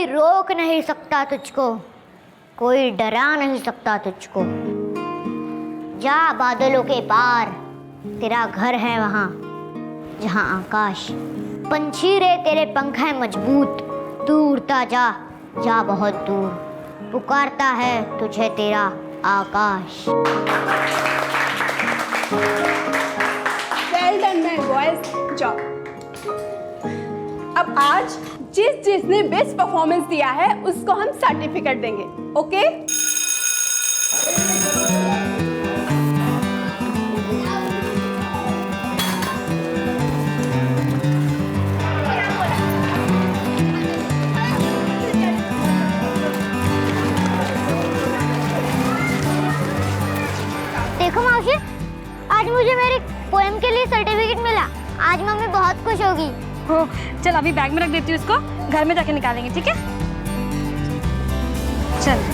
कोई रोक नहीं सकता तुझको, कोई डरा नहीं सकता तुझको। जा बादलों के पार, तेरा घर है वहाँ जहाँ आकाश। पंछी रे तेरे पंख हैं मजबूत, तू उड़ता जा, जा बहुत दूर, पुकारता है तुझे तेरा आकाश। वेल डन माय बॉयज, जाओ। अब आज जिसने बेस्ट परफॉर्मेंस दिया है उसको हम सर्टिफिकेट देंगे, ओके? देखो मौसी, आज मुझे मेरी पोएम के लिए सर्टिफिकेट मिला। आज मम्मी बहुत खुश होगी। हो, चल अभी बैग में रख देती हूँ इसको, घर में जाके निकालेंगे, ठीक है? चल।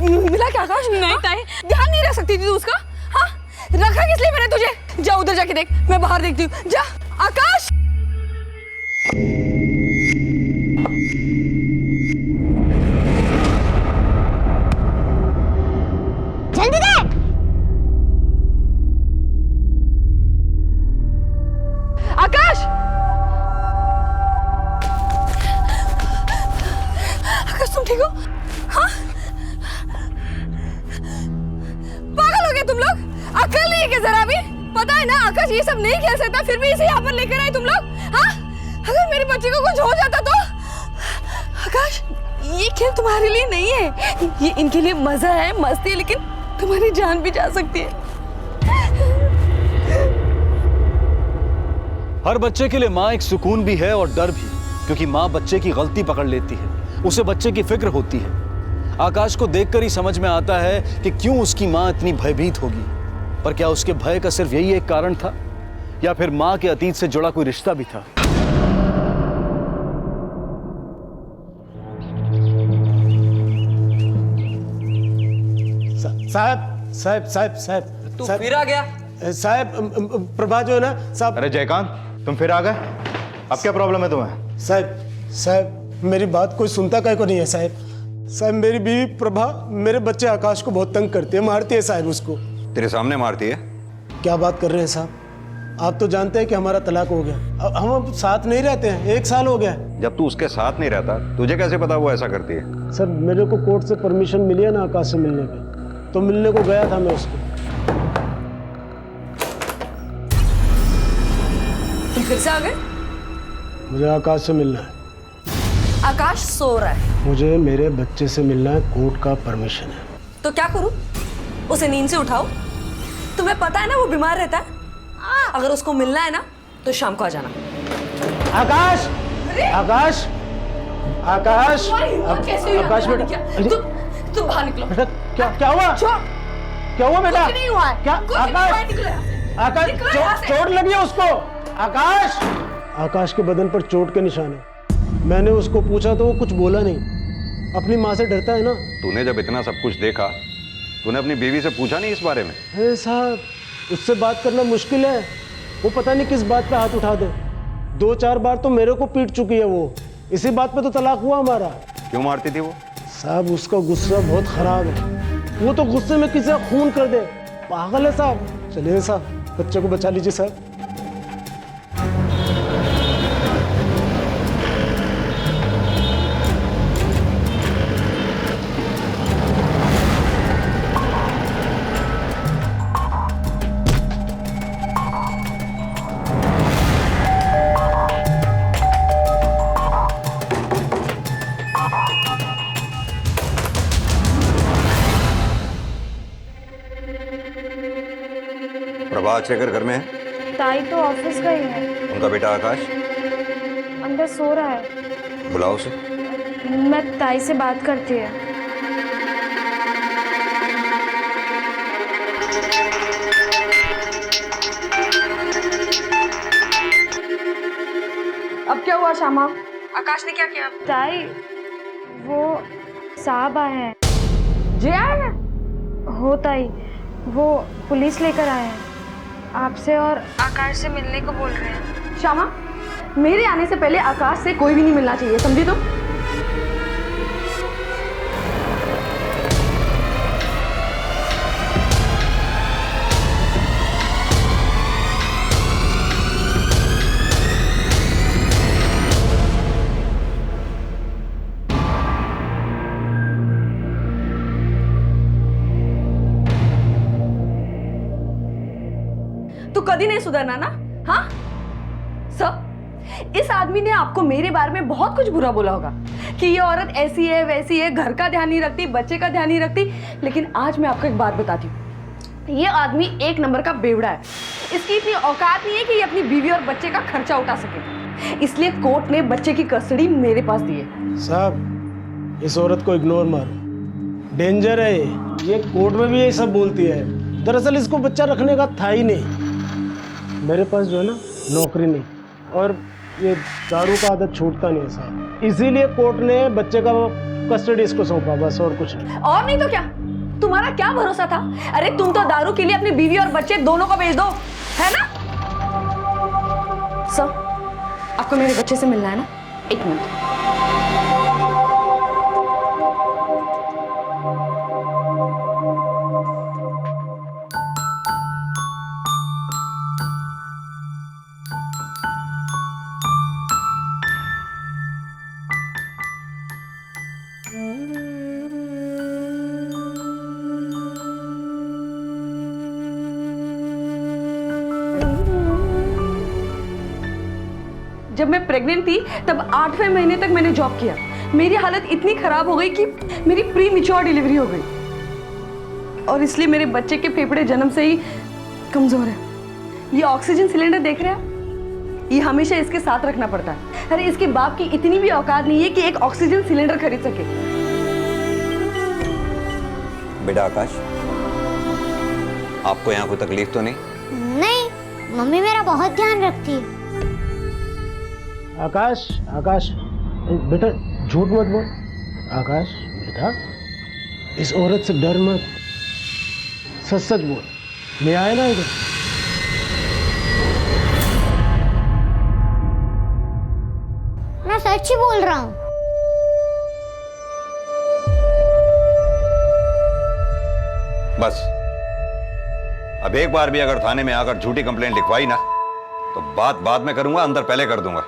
मिला क्या आकाश? नहीं ताई, ध्यान नहीं रख सकती थी तू उसका? हाँ, रखा किस लिए मैंने तुझे? जा उधर जाके देख, मैं बाहर देखती हूँ। जा आकाश। जल्दी देख। आकाश, आकाश तुम ठीक हो? हाँ, पागल हो गए तुम लोग? अकल नहीं है क्या जरा भी? पता है ना आकाश ये सब नहीं खेल सकता, फिर भी इसे यहाँ पर लेकर आए तुम लोग। हाँ, अगर मेरे बच्चे को कुछ हो जाता तो? आकाश, ये खेल तुम्हारे लिए नहीं है, ये इनके लिए मजा है, मस्ती है, लेकिन तुम्हारी जान भी जा सकती है। हर बच्चे के लिए माँ एक सुकून भी है और डर भी, क्योंकि माँ बच्चे की गलती पकड़ लेती है, उसे बच्चे की फिक्र होती है। आकाश को देखकर ही समझ में आता है कि क्यों उसकी माँ इतनी भयभीत होगी। पर क्या उसके भय का सिर्फ यही एक कारण था, या फिर माँ के अतीत से जुड़ा कोई रिश्ता भी था? साहब साहब साहब साहब तू फिर आ गया? साहब प्रभा जो है ना साहब। अरे जयकांत, तुम फिर आ गए? अब क्या प्रॉब्लम है तुम्हें? साहब मेरी बात कोई सुनता काहे को नहीं है साहब। साहब मेरी बीवी प्रभा मेरे बच्चे आकाश को बहुत तंग करती है, मारती है साहब उसको। तेरे सामने मारती है? क्या बात कर रहे हैं साहब, आप तो जानते हैं कि हमारा तलाक हो गया, हम अब साथ नहीं रहते हैं, 1 साल हो गया। जब तू उसके साथ नहीं रहता, तुझे कैसे पता वो ऐसा करती है? सर मेरे को कोर्ट से परमिशन मिली है ना आकाश से मिलने की, तो मिलने को गया था मैं उसको। तुम फिर से आ गए? मुझे आकाश से मिलना है। आकाश सो रहा है। मुझे मेरे बच्चे से मिलना है, कोर्ट का परमिशन है। तो क्या करूं? उसे नींद से उठाओ? तुम्हें पता है ना वो बीमार रहता है। अगर उसको मिलना है ना तो शाम को आ जाना। आकाश, आकाश, आकाश, कैसे हुआ? आकाश बेटा, तुम बाहर निकलो। बेटा क्या क्या हुआ? क्या हुआ बेटा? कुछ नहीं हुआ है। क्या? कुछ नहीं हुआ है, निकलो यहाँ से। आकाश निकलो यहाँ से। चोट लगी है उसको। आकाश, आकाश के बदन पर चोट के निशान है। मैंने उसको पूछा तो वो कुछ बोला नहीं, अपनी माँ से डरता है ना। तूने जब इतना सब कुछ देखा, तूने अपनी बीवी से पूछा नहीं इस बारे में? अरे साहब, उससे बात करना मुश्किल है, वो पता नहीं किस बात पे हाथ उठा दे। 2-4 बार तो मेरे को पीट चुकी है वो, इसी बात पे तो तलाक हुआ हमारा। क्यों मारती थी वो? साहब उसका गुस्सा बहुत खराब है, वो तो गुस्से में किसी का खून कर दे। पागल है साहब। चलिए साहब, बच्चे को बचा लीजिए साहब। प्रभात शेखर घर में है? ताई तो ऑफिस गई है, उनका बेटा आकाश अंदर सो रहा है। बुलाओ उसे। मैं ताई से बात करती है। अब क्या हुआ श्यामा? आकाश ने क्या किया? ताई, वो साहब आए हैं। जी आए हैं? हो ताई, वो पुलिस लेकर आए हैं, आपसे और आकाश से मिलने को बोल रहे हैं। श्यामा, मेरे आने से पहले आकाश से कोई भी नहीं मिलना चाहिए, समझी तुम? तो कभी नहीं सुधरना ना? हाँ सर, इस आदमी ने आपको मेरे बारे में बहुत कुछ बुरा बोला होगा कि ये औरत ऐसी है वैसी है, घर का ध्यान नहीं रखती, बच्चे का ध्यान नहीं रखती। लेकिन आज मैं आपको एक बात बताती हूँ, ये आदमी एक नंबर का बेवड़ा है। इसकी इतनी औकात नहीं है कि ये अपनी बीवी और बच्चे का खर्चा उठा सके, इसलिए कोर्ट ने बच्चे की कस्टडी मेरे पास दी है। साहब, इस औरत को इग्नोर मारो, डेंजर है ये कोर्ट में भी यही सब बोलती है। दरअसल इसको बच्चा रखने का था ही नहीं। मेरे पास जो है ना नौकरी नहीं, और ये दारू का आदत छूटता नहीं है साहब, इसीलिए कोर्ट ने बच्चे का कस्टडी इसको सौंपा, बस और कुछ नहीं। और नहीं तो क्या, तुम्हारा क्या भरोसा था? अरे तुम तो दारू के लिए अपनी बीवी और बच्चे दोनों को बेच दो, है ना? सर, आपको मेरे बच्चे से मिलना है ना? एक मिनट। जब मैं प्रेग्नेंट थी तब 8वें महीने तक मैंने जॉब किया। मेरी हालत इतनी खराब हो गई कि मेरी प्री मैच्योर डिलीवरी हो गई, और इसलिए मेरे बच्चे के फेफड़े जन्म से ही कमजोर है। ये ऑक्सीजन सिलेंडर देख रहे हैं, ये हमेशा इसके साथ रखना पड़ता है। अरे इसके बाप की इतनी भी औकात नहीं है कि एक ऑक्सीजन सिलेंडर खरीद सके। बेटा आकाश, आपको यहाँ कोई तकलीफ तो नहीं? नहीं, मम्मी मेरा बहुत ध्यान रखती है। आकाश, आकाश बेटा झूठ मत बोल। आकाश बेटा, इस औरत से डर मत, सच सच बोल। मैं आया ना इधर। मैं सच ही बोल रहा हूँ। बस अब एक बार भी अगर थाने में आकर झूठी कंप्लेंट लिखवाई ना, तो बात बाद में करूंगा, अंदर पहले कर दूंगा।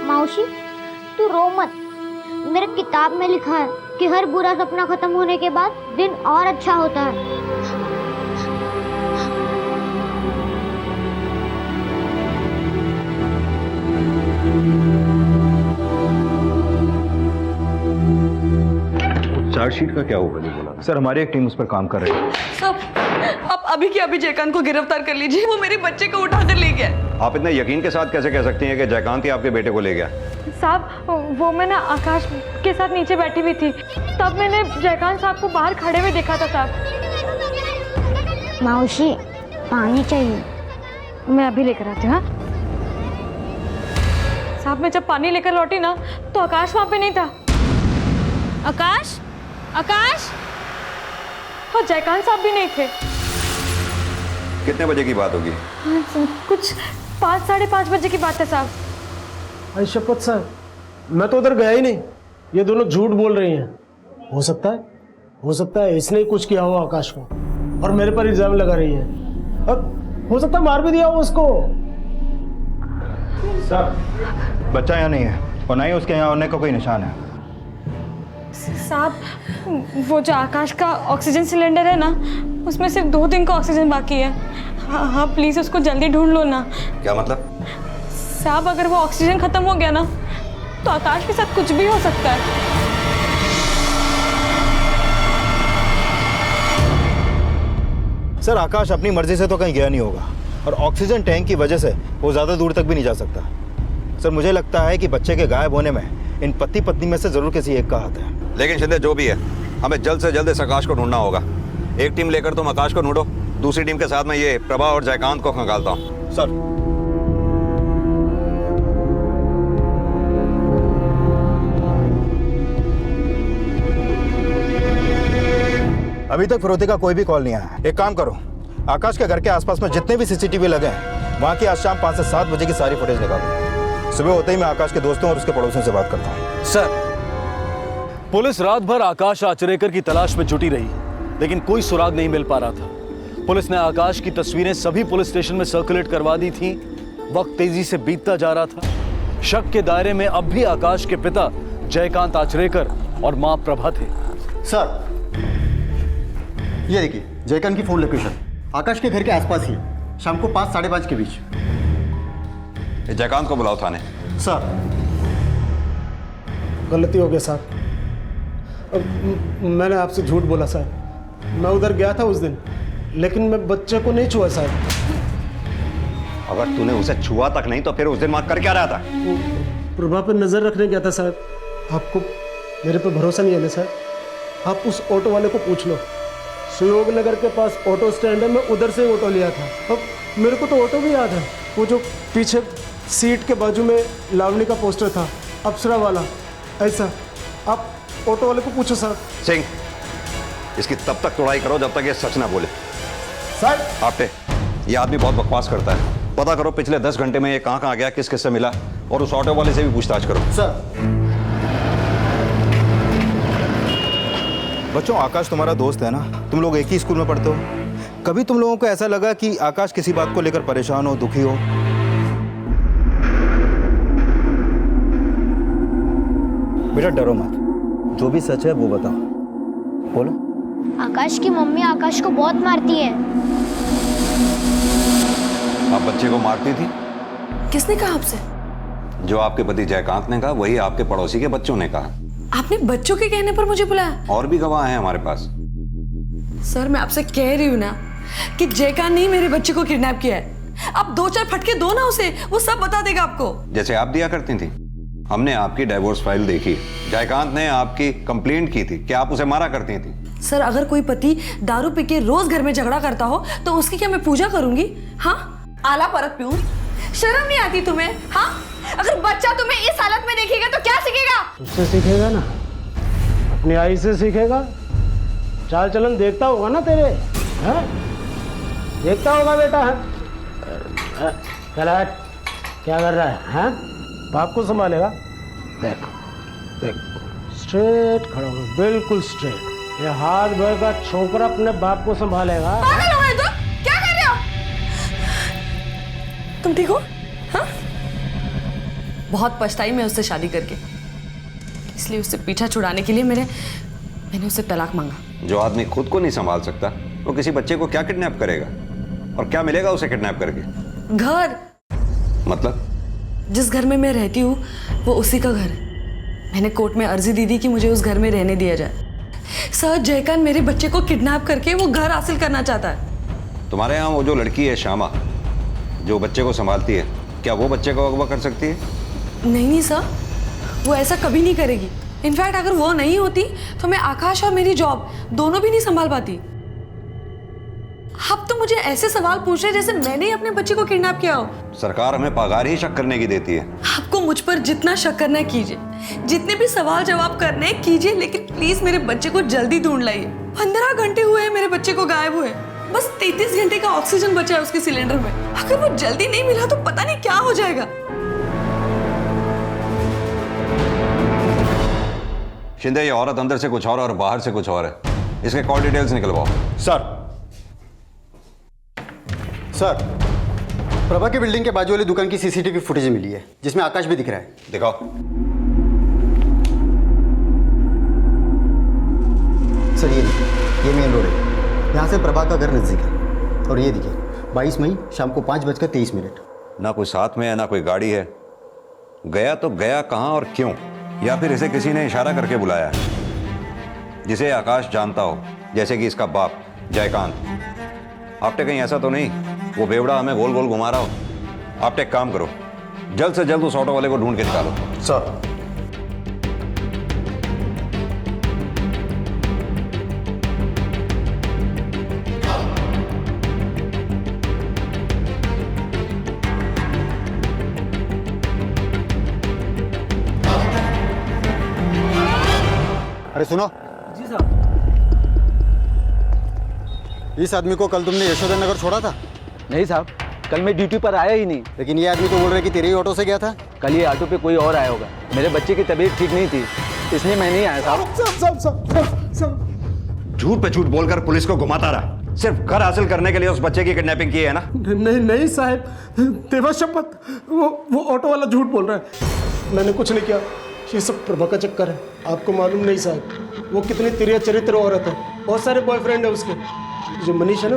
मौसी, तू रो मत। मेरे किताब में लिखा है कि हर बुरा सपना खत्म होने के बाद दिन और अच्छा होता है। चार्जशीट का क्या होगा? नहीं बोला सर, हमारी एक टीम उस पर काम कर रही है। सब आप अभी के अभी जयकांत को गिरफ्तार कर लीजिए, वो मेरे बच्चे को उठाकर ले गया। आप इतने यकीन के साथ कैसे कह सकती हैं कि जयकांत ही आपके बेटे को ले गया? साहब, वो मैं ना आकाश के साथ नीचे बैठी हुई थी, तब मैंने जयकांत साहब को बाहर खड़े हुए देखा था। साहब, मौसी पानी चाहिए। मैं अभी लेकर आती हूँ। हाँ? साहब मैं जब पानी लेकर लौटी ना तो आकाश वहाँ पे नहीं था। आकाश, आकाश, और जयकांत साहब भी नहीं थे। कितने बजे की बात होगी? कुछ 5 साढ़े 5 बजे की बात है साहब। अरे शपथ साहब, मैं तो उधर गया ही नहीं। ये दोनों झूठ बोल रही हैं। हो सकता है इसने ही कुछ किया हो आकाश को और मेरे पर इल्जाम लगा रही है। और हो सकता है मार भी दिया हो उसको। सर, बच्चा यहाँ नहीं है और ना ही उसके यहाँ होने का कोई निशान है। साहब वो जो आकाश का ऑक्सीजन सिलेंडर है ना, उसमें सिर्फ 2 दिन का ऑक्सीजन बाकी है। हाँ प्लीज़ उसको जल्दी ढूंढ लो ना। क्या मतलब? साहब अगर वो ऑक्सीजन खत्म हो गया ना तो आकाश के साथ कुछ भी हो सकता है। सर, आकाश अपनी मर्जी से तो कहीं गया नहीं होगा और ऑक्सीजन टैंक की वजह से वो ज़्यादा दूर तक भी नहीं जा सकता। सर, मुझे लगता है कि बच्चे के गायब होने में इन पति पत्नी में से ज़रूर किसी एक का हाथ है। लेकिन शिंदे, जो भी है, हमें जल्द से जल्द इस आकाश को ढूंढना होगा। एक टीम लेकर तुम आकाश को ढूंढो, दूसरी टीम के साथ में ये प्रभा और जयकांत को खंगालता हूँ। सर, अभी तक फिरौती का कोई भी कॉल नहीं आया। एक काम करो, आकाश के घर के आसपास में जितने भी सीसीटीवी लगे हैं वहाँ की आज शाम 5 से 7 बजे की सारी फुटेज निकालो। सुबह होते ही मैं आकाश के दोस्तों और उसके पड़ोसियों से बात करता हूँ। सर, पुलिस रात भर आकाश आचरेकर की तलाश में जुटी रही, लेकिन कोई सुराग नहीं मिल पा रहा था। पुलिस ने आकाश की तस्वीरें सभी पुलिस स्टेशन में सर्कुलेट करवा दी थी। वक्त तेजी से बीतता जा रहा था। शक के दायरे में अब भी आकाश के पिता जयकांत आचरेकर और मां प्रभा थे। सर, ये देखिए जयकांत की फोन लोकेशन आकाश के घर के आसपास ही है, शाम को 5 साढ़े 5 के बीच। जयकांत को बुलाओ थाने। सर, गलती हो गया साहब। मैंने आपसे झूठ बोला साहब। मैं उधर गया था उस दिन, लेकिन मैं बच्चे को नहीं छुआ साहब। अगर तूने उसे छुआ तक नहीं तो फिर उस दिन वहां कर क्या रहा था? प्रभा पर नजर रखने गया था साहब। आपको मेरे पे भरोसा नहीं है ना सर? आप उस ऑटो वाले को पूछ लो। सुयोग नगर के पास ऑटो स्टैंड है, मैं उधर से ऑटो लिया था। अब मेरे को तो ऑटो भी याद है, वो जो पीछे सीट के बाजू में लावणी का पोस्टर था, अप्सरा वाला, ऐसा। आप ऑटो वाले को पूछो सर। सिंह, इसकी तब तक तोड़ाई करो जब तक ये सच ना बोले। सर, आपटे, ये आदमी बहुत बकवास करता है। पता करो पिछले 10 घंटे में ये कहाँ गया, किस किस से मिला, और उस ऑटो वाले से भी पूछताछ करो। सर। बच्चों, आकाश तुम्हारा दोस्त है ना? तुम लोग एक ही स्कूल में पढ़ते हो। कभी तुम लोगों को ऐसा लगा कि आकाश किसी बात को लेकर परेशान हो, दुखी हो? बेटा डरो मत, जो भी सच है वो बताओ। बोलो। आकाश की मम्मी आकाश को बहुत मारती है। आप बच्चे को मारती थी? किसने कहा आपसे? जो आपके पति जयकांत ने कहा, वही आपके पड़ोसी के बच्चों ने कहा। आपने बच्चों के कहने पर मुझे बुलाया? और भी गवाह हैं हमारे पास। सर, मैं आपसे कह रही हूँ ना कि जयकांत ने मेरे बच्चे को किडनैप किया है। आप 2-4 फटके दो ना उसे, वो सब बता देगा आपको। जैसे आप दिया करती थी। हमने आपकी डाइवोर्स फाइल देखी। जयकांत ने आपकी कंप्लेंट की थी कि आप उसे मारा करती थी। सर, अगर कोई पति दारू पी के रोज घर में झगड़ा करता हो तो उसकी क्या मैं पूजा करूंगी? हाँ, आला परत पीऊं? शर्म नहीं आती तुम्हें? हाँ, अगर बच्चा तुम्हें इस हालत में देखेगा तो क्या सीखेगा? उससे सीखेगा ना, अपनी आई से सीखेगा। चाल चलन देखता होगा ना तेरे, हैं? देखता होगा बेटा। है चला, क्या कर रहा है? हैं? बाप को संभालेगा। देख देख, स्ट्रेट खड़ा होगा, बिल्कुल स्ट्रेट। ये हाथ भर का छोकरा अपने बाप को संभालेगा। पागल हो गए तुम? क्या कर रहे हो? तुम ठीक हो? हाँ? बहुत पछताई मैं उससे शादी करके, इसलिए उससे पीछा छुड़ाने के लिए मैंने उससे तलाक मांगा। जो आदमी खुद को नहीं संभाल सकता वो किसी बच्चे को क्या किडनैप करेगा? और क्या मिलेगा उसे किडनैप करके? घर। मतलब? जिस घर में मैं रहती हूँ वो उसी का घर है। मैंने कोर्ट में अर्जी दी थी कि मुझे उस घर में रहने दिया जाए। सर, जयकांत मेरे बच्चे को किडनैप करके वो घर हासिल करना चाहता है। तुम्हारे यहाँ वो जो लड़की है श्यामा, जो बच्चे को संभालती है, क्या वो बच्चे को अगवा कर सकती है? नहीं सर, वो ऐसा कभी नहीं करेगी। इनफैक्ट अगर वो नहीं होती तो मैं आकाश और मेरी जॉब दोनों भी नहीं संभाल पाती। अब तो मुझे ऐसे सवाल पूछ रहे हैं जैसे मैंने ही अपने बच्चे को किडनैप किया हो। सरकार हमें पगार ही शक करने की देती है। आपको मुझ पर जितना शक करना है कीजिए, जितने भी सवाल जवाब करने हैं कीजिए, लेकिन प्लीज मेरे बच्चे को जल्दी ढूंढ लाइए। 15 घंटे हुए हैं मेरे बच्चे को गायब हुए, बस 33 घंटे का ऑक्सीजन बचा है उसके सिलेंडर में। अगर वो जल्दी नहीं मिला तो पता नहीं क्या हो जाएगा। शिंदे, ये औरत अंदर से कुछ और बाहर से कुछ और है। इसके कॉल डिटेल्स निकलवाओ। सर, प्रभा की बिल्डिंग के बाजू वाली दुकान की सीसीटीवी फुटेज मिली है जिसमें आकाश भी दिख रहा है। दिखाओ। सर ये मेन रोड है, यहाँ से प्रभा का घर नजदीक है। और ये देखिए 22 मई शाम को 5:23। ना कोई साथ में है ना कोई गाड़ी है। गया तो गया कहाँ और क्यों? या फिर इसे किसी ने इशारा करके बुलाया है जिसे आकाश जानता हो, जैसे कि इसका बाप जयकांत। आपटे कहीं ऐसा तो नहीं वो बेवड़ा हमें गोल गोल घुमा रहा हो? आप एक काम करो, जल्द से जल्द उस ऑटो वाले को ढूंढ के निकालो। सर, अरे सुनो जी साहब, इस आदमी को कल तुमने यशोधर नगर छोड़ा था? नहीं साहब, कल मैं ड्यूटी पर आया ही नहीं। लेकिन ये आदमी तो बोल रहा है कि तेरे ही ऑटो से गया था। कल ये ऑटो पे कोई और आया होगा। मेरे बच्चे की तबीयत ठीक नहीं थी, इसलिए मैं नहीं आया साहब। झूठ पे झूठ बोलकर पुलिस को घुमाता रहा, सिर्फ घर हासिल करने के लिए उस बच्चे की किडनैपिंग की है ना? नहीं साहब, देवा शपथ, वो ऑटो वाला झूठ बोल रहा है। मैंने कुछ नहीं किया, ये सब प्रभा का चक्कर है। आपको मालूम नहीं साहब, वो कितनी तिरिया चरित्र औरत है। बहुत सारे बॉयफ्रेंड है उसके। जो मनीष है ना,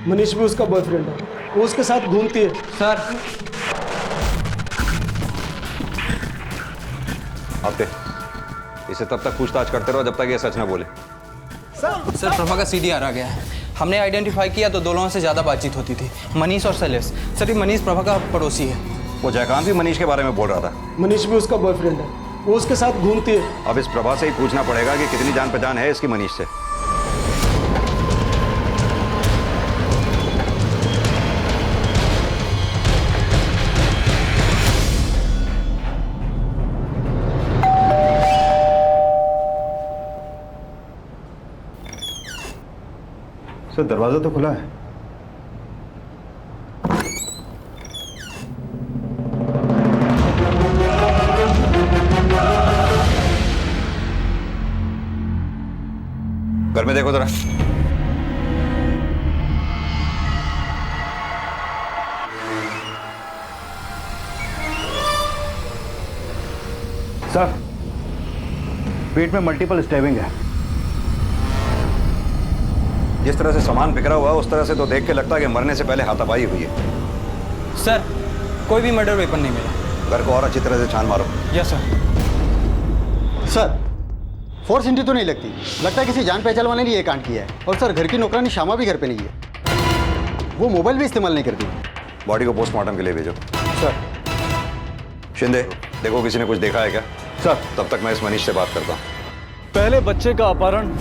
मनीष भी उसका बॉयफ्रेंड है, वो उसके साथ घूमती है। सर, आपटे इसे तब तक पूछताछ करते रहो जब तक ये सच न बोले। सर, प्रभा का CDR आ गया है। हमने आइडेंटिफाई किया तो दो लोगों से ज़्यादा बातचीत होती थी, मनीष और शैलेश। सर, ये मनीष प्रभा का पड़ोसी है। वो जयकांत भी मनीष के बारे में बोल रहा था। मनीष भी उसका बॉयफ्रेंड है, वो उसके साथ घूमती है। अब इस प्रभा से ही पूछना पड़ेगा कि कितनी जान पहचान है इसकी मनीष से। सर, दरवाजा तो खुला है। घर में देखो जरा। सर, पेट में मल्टीपल स्टैबिंग है। जिस तरह से सामान बिखरा हुआ उस तरह से तो देख के लगता है कि मरने से पहले हाथापाई हुई है। सर, कोई भी मर्डर वेपन नहीं मिला। घर को और अच्छी तरह से छान मारो। Yes sir. Sir, force entry तो नहीं लगती, लगता है किसी जान पहचान वाले ने ये कांड किया है। और सर, घर की नौकरानी श्यामा भी घर पे नहीं है, वो मोबाइल भी इस्तेमाल नहीं करती। बॉडी को पोस्टमार्टम के लिए भेजो। सर, शिंदे, देखो किसी ने कुछ देखा है क्या? सर, तब तक मैं इस मनीष से बात करता हूँ। पहले बच्चे का अपहरण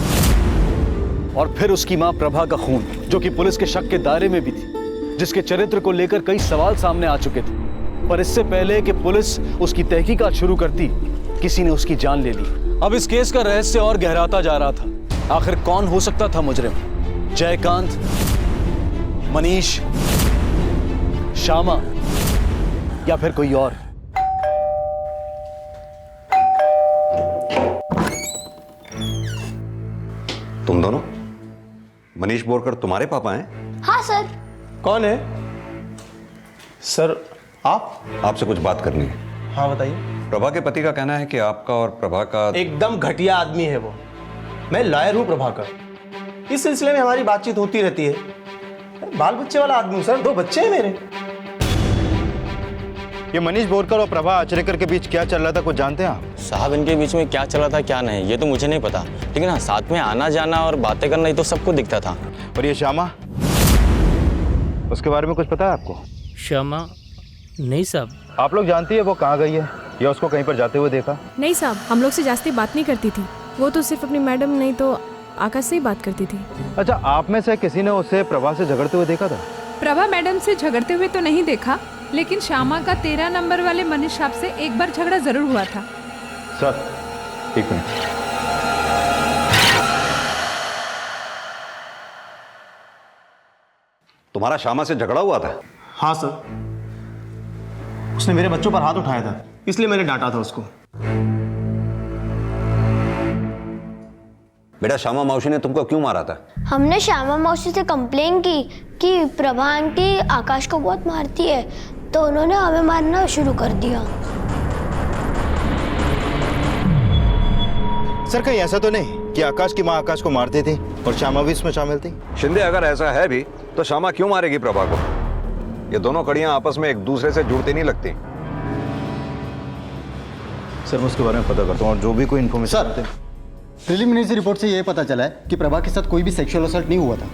और फिर उसकी मां प्रभा का खून, जो कि पुलिस के शक के दायरे में भी थी, जिसके चरित्र को लेकर कई सवाल सामने आ चुके थे। पर इससे पहले कि पुलिस उसकी तहकीकात शुरू करती, किसी ने उसकी जान ले ली। अब इस केस का रहस्य और गहराता जा रहा था। आखिर कौन हो सकता था मुजरिम? जयकांत, मनीष, श्यामा या फिर कोई और? तुम दोनों? मनीष बोरकर तुम्हारे पापा हैं? हाँ सर। कौन है सर? आप? आपसे कुछ बात करनी है। हाँ बताइए। प्रभा के पति का कहना है कि आपका और प्रभा का एकदम घटिया आदमी है वो। मैं लॉयर हूँ प्रभाकर, इस सिलसिले में हमारी बातचीत होती रहती है। बाल बच्चे वाला आदमी हूँ सर, 2 बच्चे हैं मेरे। ये मनीष बोरकर और प्रभा आचरेकर के बीच क्या चल रहा था, कुछ जानते हैं आप? साहब, इनके बीच में क्या चला था क्या नहीं ये तो मुझे नहीं पता, लेकिन हाँ, साथ में आना जाना और बातें करना ये तो सबको दिखता था। और ये श्यामा, उसके बारे में कुछ पता है आपको? श्यामा? नहीं साहब। आप लोग जानती है वो कहाँ गई है या उसको कहीं पर जाते हुए देखा? नहीं साहब, हम लोग से जास्ती बात नहीं करती थी। वो तो सिर्फ अपनी मैडम नहीं तो आकाश से ही बात करती थी। अच्छा, आप में से किसी ने उसे प्रभा से झगड़ते हुए देखा था? प्रभा मैडम से झगड़ते हुए तो नहीं देखा, लेकिन श्यामा का 13 नंबर वाले मनीष साहब से एक बार झगड़ा जरूर हुआ था। सर, एक मिनट। तुम्हारा श्यामा से झगड़ा हुआ था? हाँ सर, उसने मेरे बच्चों पर हाथ उठाया था, इसलिए मैंने डांटा था उसको। बेटा, श्यामा मौसी ने तुमको क्यों मारा था? हमने श्यामा मौसी से कंप्लेन की कि प्रभा आंटी आकाश को बहुत मारती है, तो उन्होंने हमें मारना शुरू कर दिया। सर, कहीं ऐसा तो नहीं कि आकाश की माँ आकाश को मारती थी और श्यामा भी इसमें शामिल थी? शिंदे, अगर ऐसा है भी तो श्यामा क्यों मारेगी प्रभा को? ये दोनों कड़ियां आपस में एक दूसरे से जुड़ती नहीं लगती। सर, मैं उसके बारे में पता करता हूँ और जो भी कोई इन्फॉर्मेशन। सर, प्रिलिमिनरी रिपोर्ट से ये पता चला है कि प्रभा के साथ कोई भी सेक्सुअल असल्ट नहीं हुआ था।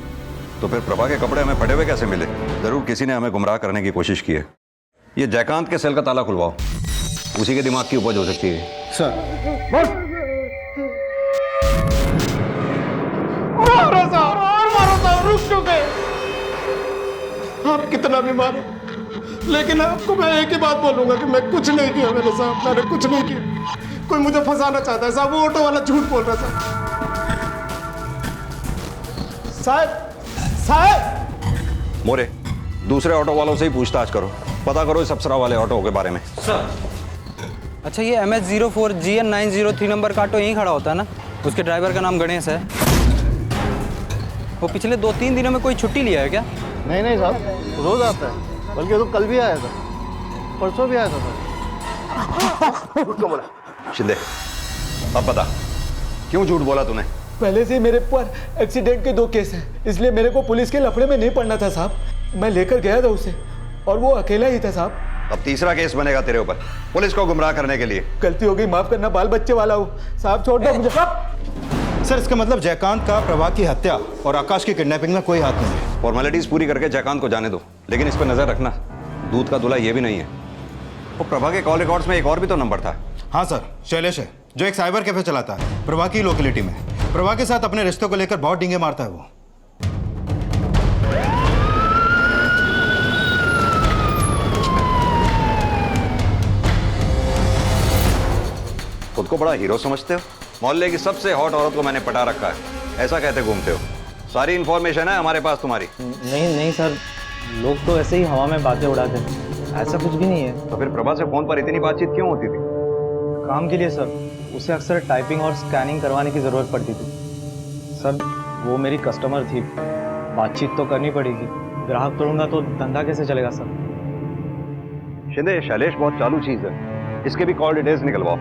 तो फिर प्रभा के कपड़े हमें फटे हुए कैसे मिले? जरूर किसी ने हमें गुमराह करने की कोशिश की है। ये जयकांत के सेल का ताला खुलवाओ, उसी के दिमाग की उपज हो सकती है। सर, मारो साहब, रुक चुके। आप कितना भी मारो, लेकिन आपको मैं एक ही बात बोलूंगा कि मैं कुछ नहीं किया। मेरे साहब, मैंने कुछ नहीं किया। कोई मुझे फंसाना चाहता है साहब, वो ऑटो वाला झूठ बोल रहा साहब। मोरे, दूसरे ऑटो वालों से ही पूछताछ करो, पता करो इस अप्सरा वाले ऑटो के बारे में। सर, अच्छा ये MS04GN903 नंबर का ऑटो यहीं खड़ा होता है ना? उसके ड्राइवर का नाम गणेश है। वो पिछले 2-3 दिनों में कोई छुट्टी लिया है क्या? नहीं साहब, रोज आता है, बल्कि तो कल भी आया था, परसों भी आया था सर। बोला शिंदे, अब बता, क्यों झूठ बोला तूने? पहले से मेरे पर एक्सीडेंट के 2 केस हैं, इसलिए मेरे को पुलिस के लफड़े में नहीं पड़ना था साहब। मैं लेकर गया था उसे और वो अकेला ही था साहब। अब तीसरा केस बनेगा तेरे ऊपर, पुलिस को गुमराह करने के लिए। गलती हो गई, माफ करना, बाल बच्चे वाला हूँ साहब, छोड़ दो मुझे। सर, इसका मतलब जयकांत का प्रभा की हत्या और आकाश की किडनैपिंग में कोई हाथ नहीं है। फॉर्मेलिटीज पूरी करके जयकांत को जाने दो, लेकिन इस पर नजर रखना, दूध का दूल्हा ये भी नहीं है। वो प्रभा के कॉल रिकॉर्ड्स में एक और भी तो नंबर था। हाँ सर, शैलेश है, जो एक साइबर कैफे चलाता है प्रभा की लोकेलिटी में। प्रभा के साथ अपने रिश्तों को लेकर बहुत डींगे मारता है वो। खुद को बड़ा हीरो समझते हो? मोहल्ले की सबसे हॉट औरत को मैंने पटा रखा है, ऐसा कहते घूमते हो। सारी इन्फॉर्मेशन है हमारे पास तुम्हारी। नहीं सर, लोग तो ऐसे ही हवा में बातें उड़ाते हैं, ऐसा कुछ भी नहीं है। तो फिर प्रभा से फोन पर इतनी बातचीत क्यों होती थी? काम के लिए सर, उसे अक्सर टाइपिंग और स्कैनिंग करवाने की ज़रूरत पड़ती थी सर। वो मेरी कस्टमर थी, बातचीत तो करनी पड़ेगी, ग्राहक तोड़ूंगा तो धंधा कैसे चलेगा सर? शिंदे, शैलेश बहुत चालू चीज है, इसके भी कॉल डिटेल्स निकलवाओ।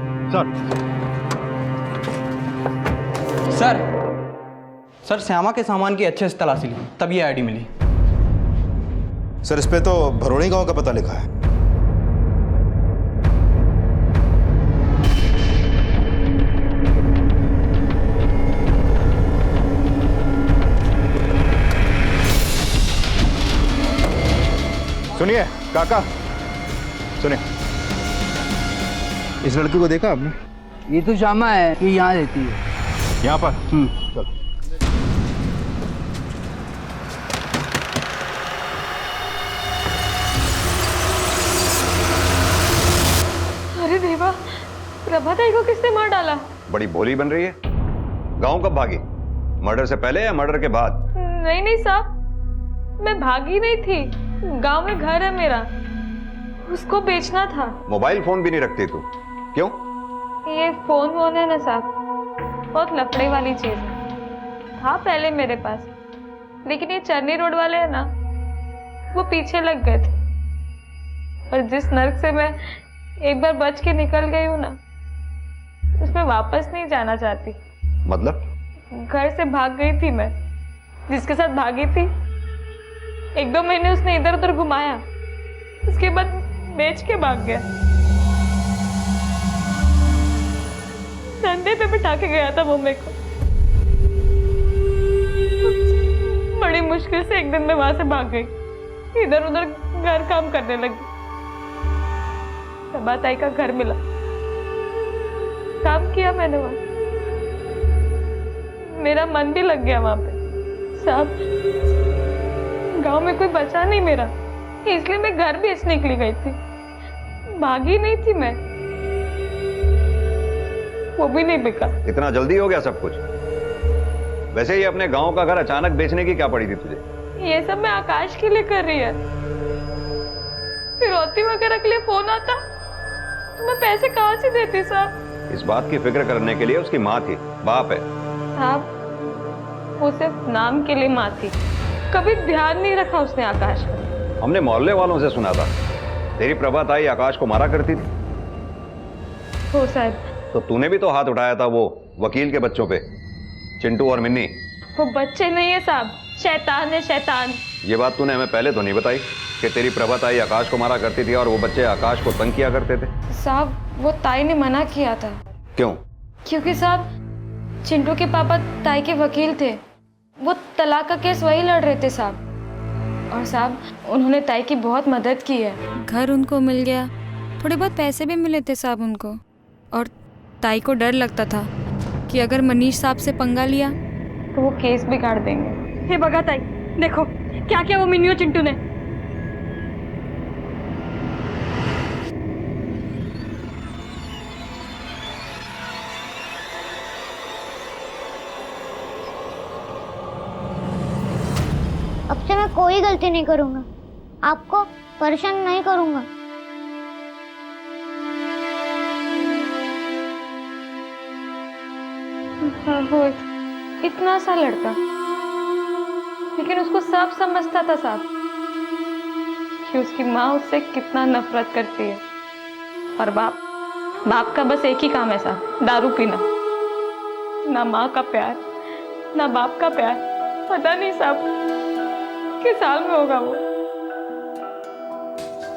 सर श्यामा के सामान की अच्छे से तलाशी ली, तब ये आईडी मिली। सर, इस पे तो भरोड़ी गांव का पता लिखा है। सुनिए काका, सुनिए, इस लड़की को देखा आपने? ये तो श्यामा है, ये यहाँ रहती है। यहाँ पर? चलो। अरे देवा, प्रभा ताई को किसने मार डाला? बड़ी भोली बन रही है। गांव कब भागी? मर्डर से पहले या मर्डर के बाद? नहीं साहब, मैं भागी नहीं थी, गांव में घर है मेरा, उसको बेचना था। मोबाइल फोन भी नहीं रखती तू, क्यों? ये फोन वोन है ना साहब, बहुत लफड़े वाली चीज है। था पहले मेरे पास, लेकिन ये चरनी रोड वाले है ना, वो पीछे लग गए थे। और जिस नर्क से मैं एक बार बच के निकल गई हूँ ना, उसमें वापस नहीं जाना चाहती। मतलब? घर से भाग गई थी मैं, जिसके साथ भागी थी 1-2 महीने उसने इधर उधर घुमाया, उसके बाद बेच के भाग गया। धंधे पे बिठा के गया था वो मेरे को। बड़ी मुश्किल से एक दिन मैं वहां से भाग गई, इधर उधर घर काम करने लगी। प्रभा ताई का घर मिला, काम किया मैंने वहां। मेरा मन भी लग गया वहां पे साहब। गांव में कोई बचा नहीं मेरा, इसलिए मैं घर बेचने के लिए गई थी। भागी नहीं थी मैं, वो भी नहीं बिका। इतना जल्दी हो गया सब कुछ? वैसे ही अपने गांव का घर अचानक बेचने की क्या पड़ी थी तुझे? ये सब मैं आकाश के लिए कर रही है। फिरौती वगैरह के लिए फोन आता तो मैं पैसे कहाँ से देती साहब? इस बात की फिक्र करने के लिए उसकी माँ थी, बाप है साहब। वो सिर्फ नाम के लिए माँ थी, कभी ध्यान नहीं रखा उसने आकाश का। हमने मोहल्ले वालों से सुना था तेरी प्रभा ताई आकाश को मारा करती थी। हो साहब। तो तूने भी तो हाथ उठाया था वो वकील के बच्चों पे, चिंटू और मिन्नी। वो बच्चे नहीं है साहब, शैतान है शैतान। ये बात तूने हमें पहले तो नहीं बताई कि तेरी प्रभा ताई आकाश को मारा करती थी और वो बच्चे आकाश को तंग किया करते थे। साहब वो ताई ने मना किया था। क्यों? क्योंकि साहब चिंटू के पापा ताई के वकील थे, वो तलाक का केस वही लड़ रहे थे साहब। और साहब उन्होंने ताई की बहुत मदद की है। घर उनको मिल गया, थोड़े बहुत पैसे भी मिले थे साहब उनको। और ताई को डर लगता था कि अगर मनीष साहब से पंगा लिया तो वो केस बिगाड़ देंगे। हे बगा ताई, देखो क्या क्या वो मिन्नी और चिंटू ने। अब से मैं कोई गलती नहीं करूंगा, आपको परेशान नहीं करूंगा। वो इतना सा लड़का, लेकिन उसको सब समझता था साहब कि उसकी माँ उससे कितना नफरत करती है। और बाप का बस एक ही काम है साहब, दारू पीना। ना माँ का प्यार ना बाप का प्यार। पता नहीं साहब किस साल में होगा वो।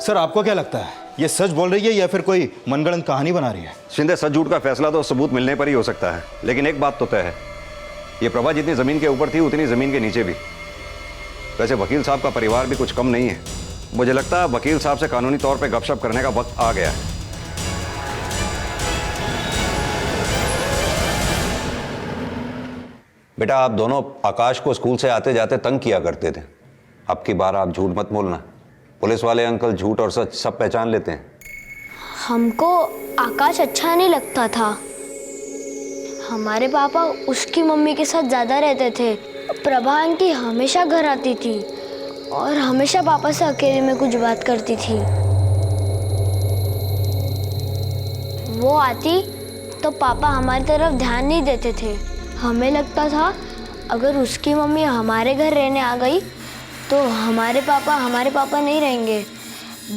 सर आपको क्या लगता है, ये सच बोल रही है या फिर कोई मनगढ़ंत कहानी बना रही है? शिंदे, सच झूठ का फैसला तो सबूत मिलने पर ही हो सकता है, लेकिन एक बात तो तय है, ये प्रभा जितनी जमीन के ऊपर थी उतनी जमीन के नीचे भी। वैसे वकील साहब का परिवार भी कुछ कम नहीं है। मुझे लगता है वकील साहब से कानूनी तौर पे गपशप करने का वक्त आ गया है। बेटा, आप दोनों आकाश को स्कूल से आते जाते तंग किया करते थे। अब की बार आप झूठ मत बोलना, पुलिस वाले अंकल झूठ और सच सब पहचान लेते हैं। हमको आकाश अच्छा नहीं लगता था। हमारे पापा उसकी मम्मी के साथ ज़्यादा रहते थे। प्रभा आंटी हमेशा घर आती थी और हमेशा पापा से अकेले में कुछ बात करती थी। वो आती तो पापा हमारी तरफ ध्यान नहीं देते थे। हमें लगता था अगर उसकी मम्मी हमारे घर रहने आ गई तो हमारे पापा नहीं रहेंगे,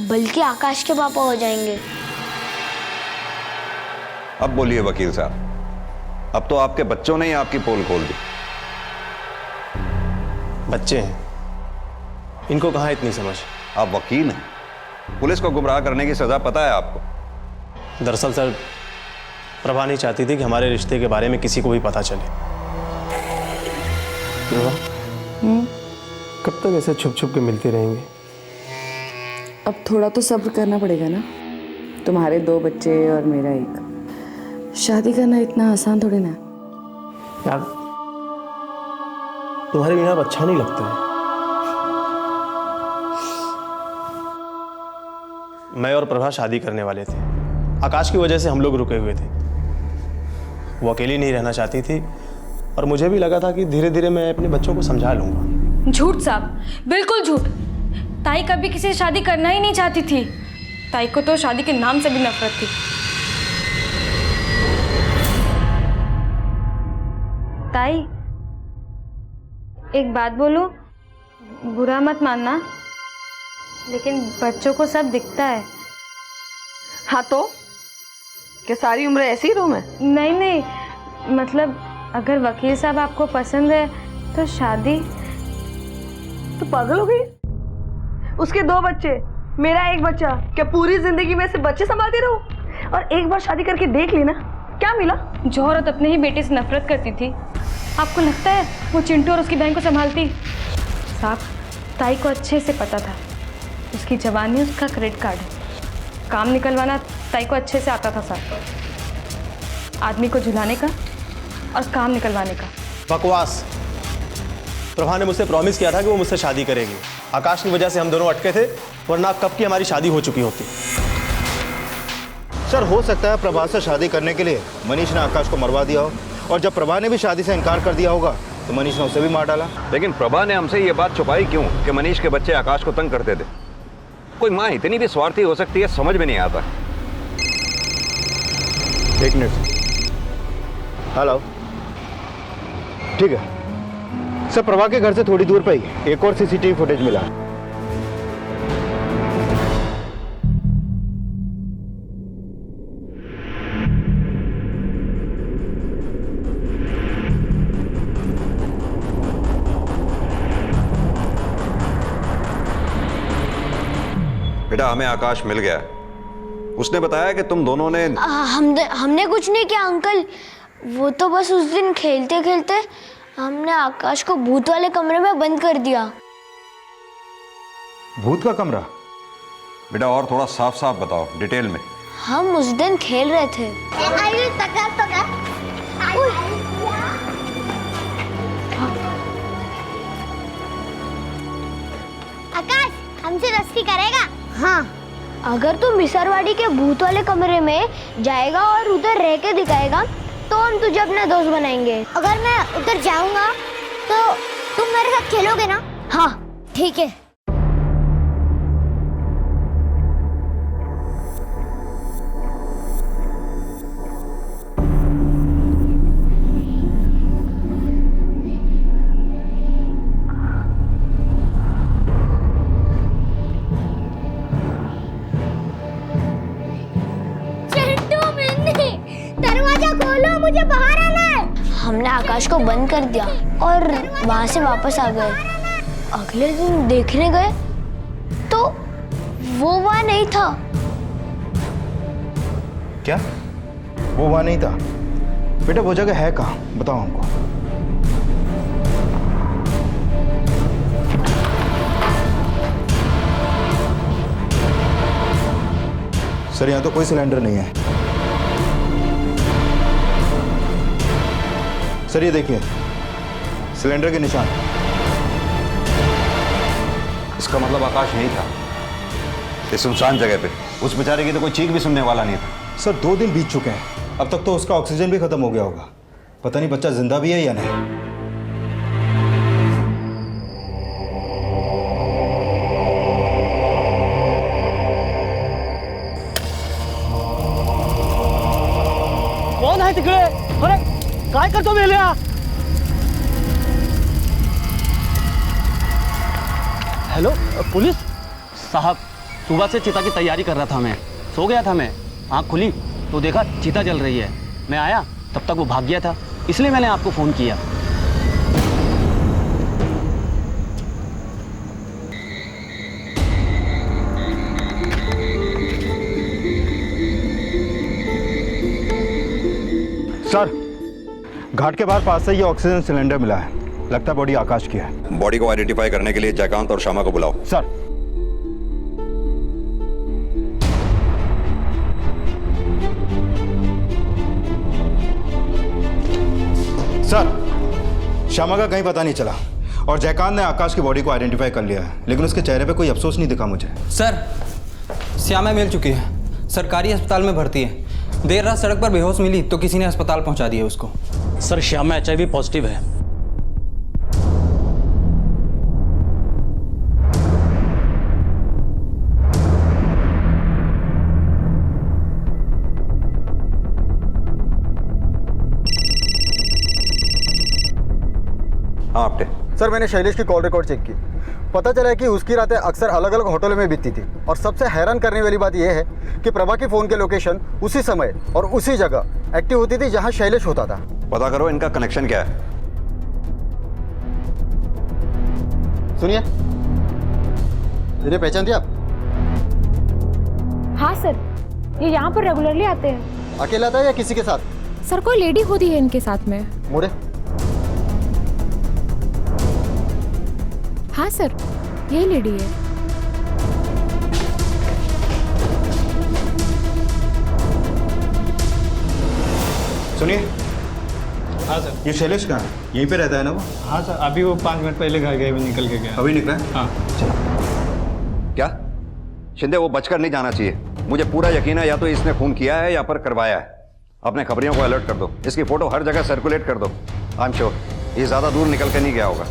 बल्कि आकाश के पापा हो जाएंगे। अब बोलिए वकील साहब, अब तो आपके बच्चों ने ही आपकी पोल खोल दी। बच्चे हैं, इनको कहाँ इतनी समझ। आप वकील हैं, पुलिस को गुमराह करने की सजा पता है आपको। दरअसल सर, प्रभा नहीं चाहती थी कि हमारे रिश्ते के बारे में किसी को भी पता चले। कब तक ऐसे छुप छुप के मिलते रहेंगे? अब थोड़ा तो सब्र करना पड़ेगा ना। तुम्हारे 2 बच्चे और मेरा 1। शादी करना इतना आसान थोड़ी ना। यार तुम्हारे बिना अब अच्छा नहीं लगता है। मैं और प्रभा शादी करने वाले थे। आकाश की वजह से हम लोग रुके हुए थे। वो अकेली नहीं रहना चाहती थी और मुझे भी लगा था कि धीरे धीरे मैं अपने बच्चों को समझा लूंगा। झूठ साहब, बिल्कुल झूठ। ताई कभी किसी से शादी करना ही नहीं चाहती थी। ताई को तो शादी के नाम से भी नफरत थी। ताई एक बात बोलूं, बुरा मत मानना, लेकिन बच्चों को सब दिखता है। हाँ तो क्या सारी उम्र ऐसी ही रहूं मैं? नहीं, मतलब अगर वकील साहब आपको पसंद है तो शादी। तो पागल हो गई? उसके 2 बच्चे, मेरा 1 बच्चा। क्या पूरी जिंदगी में सिर्फ बच्चे संभालती रहूं? और एक बार शादी करके देख ली ना, क्या मिला? जो औरत अपने ही बेटे से नफरत करती थी, आपको लगता है वो चिंटू और उसकी बहन को संभालती? साहब ताई को अच्छे से पता था उसकी जवानी उसका क्रेडिट कार्ड है। काम निकलवाना ताई को अच्छे से आता था साहब, आदमी को झुलाने का और काम निकलवाने का। बकवास। प्रभा ने मुझसे प्रॉमिस किया था कि वो मुझसे शादी करेगी। आकाश की वजह से हम दोनों अटके थे, वरना कब की हमारी शादी हो चुकी होती। सर हो सकता है प्रभा से शादी करने के लिए मनीष ने आकाश को मरवा दिया हो, और जब प्रभा ने भी शादी से इनकार कर दिया होगा तो मनीष ने उसे भी मार डाला। लेकिन प्रभा ने हमसे ये बात छुपाई क्यों कि मनीष के बच्चे आकाश को तंग करते थे? कोई माँ इतनी भी स्वार्थी हो सकती है, समझ में नहीं आता। एक मिनट। हेलो, ठीक है सर, प्रभा के घर से थोड़ी दूर पर ही एक और सीसीटीवी फुटेज मिला। बेटा हमें आकाश मिल गया। उसने बताया कि तुम दोनों ने हमने कुछ नहीं किया अंकल। वो तो बस उस दिन खेलते खेलते हमने आकाश को भूत वाले कमरे में बंद कर दिया। भूत का कमरा? बेटा और थोड़ा साफ साफ बताओ, डिटेल में। हम उस दिन खेल रहे थे। आकाश हमसे दोस्ती करेगा? हाँ। अगर तू मिसरवाड़ी के भूत वाले कमरे में जाएगा और उधर रह के दिखाएगा तो हम तुझे अपना दोस्त बनाएंगे। अगर मैं उधर जाऊंगा तो तुम मेरे साथ खेलोगे ना? हाँ ठीक है। दरवाजा खोलो, मुझे बाहर आना है। हमने आकाश को बंद कर दिया और वहां से वापस आ गए। अगले दिन देखने गए तो वो वहां नहीं था। क्या वो वहां नहीं था? बेटा वो जगह है कहाँ, बताओ हमको। सर यहाँ तो कोई सिलेंडर नहीं है। सर ये देखिए सिलेंडर के निशान। इसका मतलब आकाश यही था, इस सुनसान जगह पे। उस बेचारे की तो कोई चीख भी सुनने वाला नहीं था। सर 2 दिन बीत चुके हैं, अब तक तो उसका ऑक्सीजन भी खत्म हो गया होगा। पता नहीं बच्चा जिंदा भी है या नहीं। कोण आहे तिकडे? अरे काय करतो मेल्या? हेलो पुलिस साहब, सुबह से चीता की तैयारी कर रहा था मैं। सो गया था मैं, आँख खुली तो देखा चीता जल रही है। मैं आया तब तक वो भाग गया था, इसलिए मैंने आपको फ़ोन किया। सर घाट के बाहर पास से ये ऑक्सीजन सिलेंडर मिला है, लगता है बॉडी आकाश की है। बॉडी को आइडेंटिफाई करने के लिए जयकांत और श्यामा को बुलाओ। सर सर श्यामा का कहीं पता नहीं चला और जयकांत ने आकाश की बॉडी को आइडेंटिफाई कर लिया है, लेकिन उसके चेहरे पे कोई अफसोस नहीं दिखा मुझे। सर श्यामा मिल चुकी है, सरकारी अस्पताल में भर्ती है। देर रात सड़क पर बेहोश मिली तो किसी ने अस्पताल पहुंचा दिया उसको। सर श्यामा HIV पॉजिटिव है। हाँ आपने? सर मैंने शैलेश की कॉल रिकॉर्ड चेक की, पता चला है कि उसकी रातें अक्सर अलग अलग होटलों में बीतती थी। और सबसे हैरान करने वाली बात यह है कि प्रभा की फ़ोन के लोकेशन उसी समय और उसी जगह एक्टिव होती थी जहां शैलेश होता था। पता करो इनका कनेक्शन क्या है। सुनिए, इन्हें पहचानती आप? हाँ सर, ये यहाँ पर रेगुलरली आते हैं। अकेला आता है या किसी के साथ? सर कोई लेडी होती है इनके साथ में। मोरे? हाँ सर, यही लेडी है। सुनिए, हाँ सर। ये शैलेश कहाँ है? यहीं पे रहता है ना वो? हाँ सर, अभी वो 5 मिनट पहले घर गए, निकल के गया। अभी निकला है? हाँ। क्या शिंदे, वो बचकर नहीं जाना चाहिए। मुझे पूरा यकीन है या तो इसने खून किया है या पर करवाया है। अपने खबरियों को अलर्ट कर दो, इसकी फोटो हर जगह सर्कुलेट कर दो। आई एम श्योर ये ज्यादा दूर निकल के नहीं गया होगा।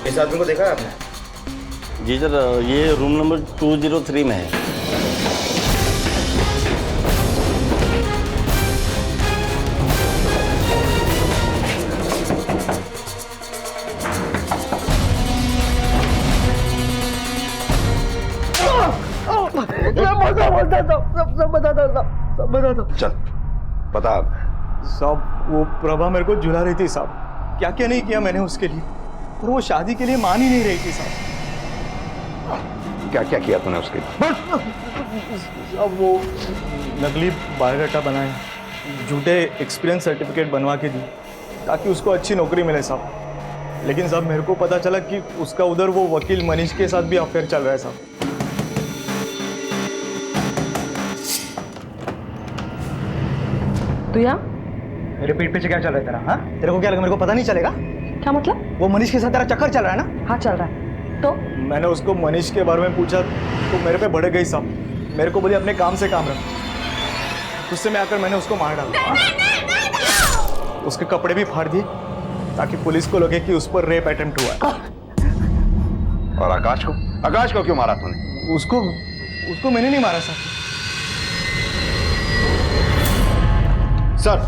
इस आदमी को देखा है आपने? जी सर, ये रूम नंबर 203 में है। चल बता। साहब वो प्रभा मेरे को झुला रही थी साहब, क्या क्या नहीं किया मैंने उसके लिए, और वो शादी के लिए मान ही नहीं रही थी साहब। क्या क्या किया तूने उसके लिए? अब वो नकली बायोडाटा बनाए, झूठे एक्सपीरियंस सर्टिफिकेट बनवा के दी ताकि उसको अच्छी नौकरी मिले साहब। लेकिन साहब मेरे को पता चला कि उसका उधर वो वकील मनीष के साथ भी अफेयर चल रहा है साहब। तू यहाँ? मेरे पीठ पीछे क्या चल रहा है तेरा? हाँ, तेरे को क्या लगा मेरे को पता नहीं चलेगा? क्या मतलब? वो मनीष के साथ तेरा चक्कर चल रहा है ना? हाँ चल रहा है। तो मैंने उसको मनीष के बारे में पूछा तो मेरे पे भड़क गई साहब। मेरे को बोली अपने काम से काम रख। गुस्से में आकर मैंने उसको मार डाला। उसके कपड़े भी फाड़ दिए ताकि पुलिस को लगे कि उस पर रेप अटेम्प्ट हुआ है। और आकाश को क्यों मारा तूने? उसको मैंने नहीं मारा सर,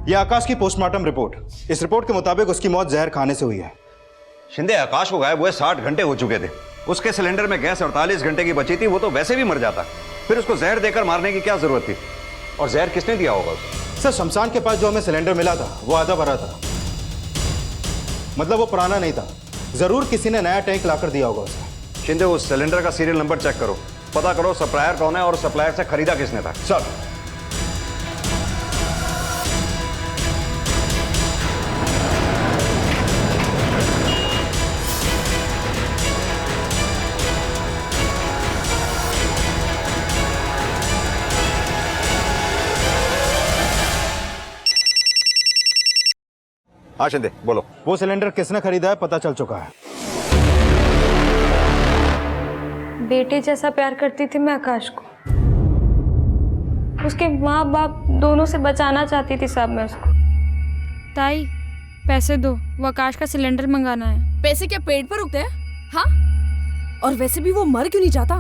ये आकाश की पोस्टमार्टम रिपोर्ट। इस रिपोर्ट के मुताबिक उसकी मौत जहर खाने से हुई है। शिंदे, आकाश को गायब हुए 60 घंटे हो चुके थे। उसके सिलेंडर में गैस 48 घंटे की बची थी, वो तो वैसे भी मर जाता। फिर उसको जहर देकर मारने की क्या जरूरत थी? और जहर किसने दिया होगा उसे? सर, शमशान के पास जो हमें सिलेंडर मिला था वो आधा भरा था, मतलब वो पुराना नहीं था। जरूर किसी ने नया टैंक लाकर दिया होगा उसे। शिंदे, उस सिलेंडर का सीरियल नंबर चेक करो, पता करो सप्लायर कौन है और सप्लायर से खरीदा किसने था। सर, हाँ शिंदे बोलो। वो सिलेंडर किसने खरीदा है पता चल चुका है। बेटे जैसा प्यार करती थी मैं आकाश को। उसके माँ बाप दोनों से बचाना चाहती थी साहब मैं उसको। ताई पैसे दो, वो आकाश का सिलेंडर मंगाना है। पैसे क्या पेट पर रुकते हैं? हाँ, और वैसे भी वो मर क्यों नहीं जाता?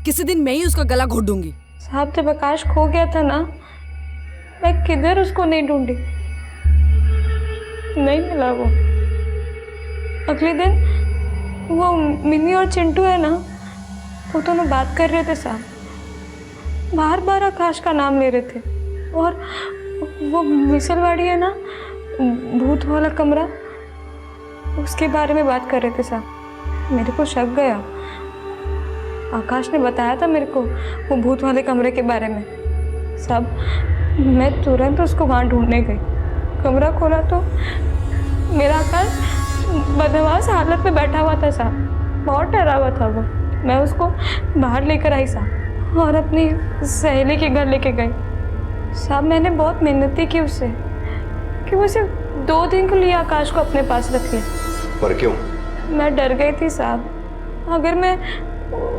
किसी दिन मैं ही उसका गला घोट दूंगी। साहब जब आकाश खो गया था ना, मैं किधर उसको नहीं ढूंढी, नहीं मिला वो। अगले दिन वो मिनी और चिंटू है ना, वो दोनों बात कर रहे थे साहब, बार बार आकाश का नाम ले रहे थे। और वो मिसलवाड़ी है ना, भूत वाला कमरा, उसके बारे में बात कर रहे थे साहब। मेरे को शक गया, आकाश ने बताया था मेरे को वो भूत वाले कमरे के बारे में साहब। मैं तुरंत उसको वहाँ ढूंढने गई। कमरा खोला तो मेरा आकाश बदहवास हालत में बैठा हुआ था साहब, बहुत डरा हुआ था वो। मैं उसको बाहर लेकर आई साहब और अपनी सहेली के घर लेके गई साहब। मैंने बहुत मेहनत की उससे कि वो सिर्फ 2 दिन के लिए आकाश को अपने पास रख ले। पर क्यों? मैं डर गई थी साहब, अगर मैं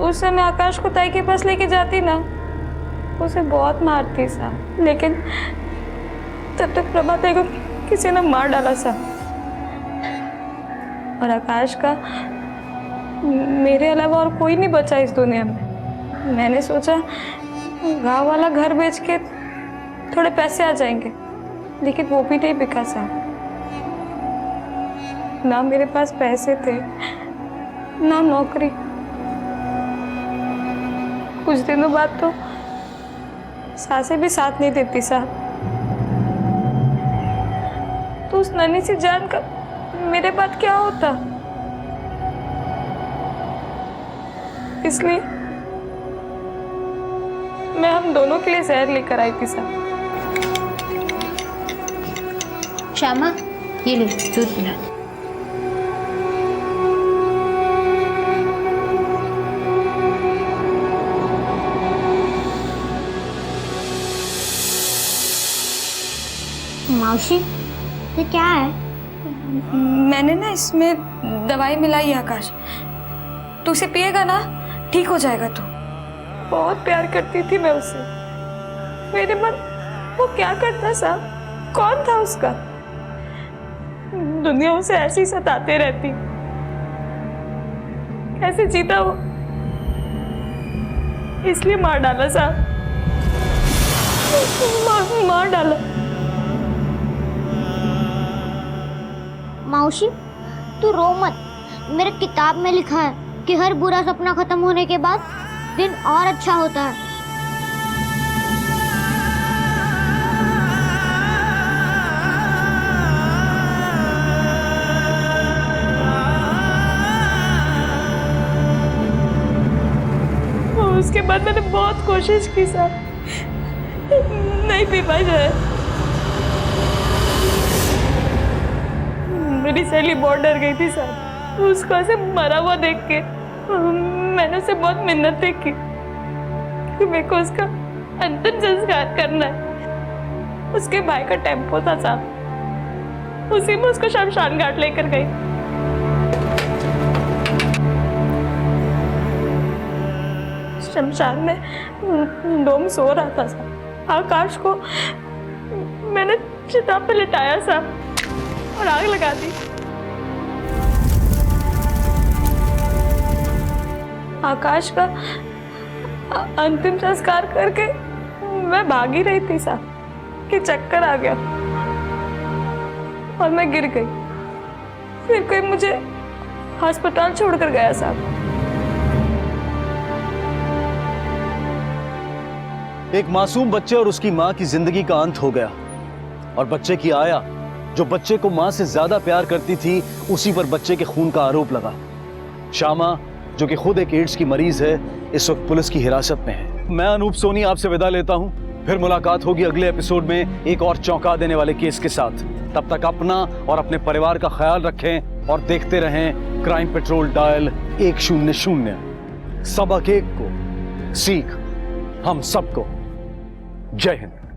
उस समय आकाश को ताई के पास लेके जाती ना, उसे बहुत मारती साहब। लेकिन तब तक प्रभा ताई को किसी ने मार डाला साहब। और आकाश का मेरे अलावा और कोई नहीं बचा इस दुनिया में। मैंने सोचा गांव वाला घर बेच के थोड़े पैसे आ जाएंगे, लेकिन वो भी नहीं बिका साहब। ना मेरे पास पैसे थे, ना नौकरी। कुछ दिनों बाद तो सासें भी साथ नहीं देती साहब। तो उस नन्ही सी जान का मेरे बाद क्या होता? इसलिए मैं हम दोनों के लिए जहर लेकर आई थी साहब। श्यामा, ये ले दूध पिला। मौसी ये क्या है? मैंने ना इसमें दवाई मिलाई है आकाश, तू उसे पिएगा ना ठीक हो जाएगा तू। बहुत प्यार करती थी मैं उससे। मेरे मन वो क्या करता साहब, कौन था उसका? दुनिया उसे ऐसे ही सताते रहती, कैसे जीता वो? इसलिए मार डाला साहब, मार डाला। मौसी तू रो मत, मेरे किताब में लिखा है कि हर बुरा सपना खत्म होने के बाद दिन और अच्छा होता है। उसके बाद मैंने बहुत कोशिश की साहब, नहीं पी पाई जाए। मेरी सहेली बहुत डर गई थी साहब, उसको ऐसे मरा हुआ देख के। मैंने उसे बहुत मिन्नतें की कि मेरे को उसका अंतिम संस्कार करना है। उसके भाई का टेम्पो था साहब, उसी में उसको शमशान घाट लेकर गई। शमशान में डोम सो रहा था साहब, आकाश को मैंने चिता पे लिटाया साहब और आग लगा दी। आकाश का अंतिम संस्कार करके मैं भाग ही रही थी साहब कि चक्कर आ गया और मैं गिर गई। फिर कोई मुझे अस्पताल छोड़कर गया साहब। एक मासूम बच्चे और उसकी मां की जिंदगी का अंत हो गया और बच्चे की आया, जो बच्चे को मां से ज्यादा प्यार करती थी, उसी पर बच्चे के खून का आरोप लगा। श्यामा जो कि खुद एक एड्स की मरीज है, इस वक्त पुलिस की हिरासत में है। मैं अनूप सोनी आपसे विदा लेता हूं, फिर मुलाकात होगी अगले एपिसोड में एक और चौंका देने वाले केस के साथ। तब तक अपना और अपने परिवार का ख्याल रखें और देखते रहें क्राइम पेट्रोल डायल 100। सबक एक को सीख हम सबको। जय हिंद।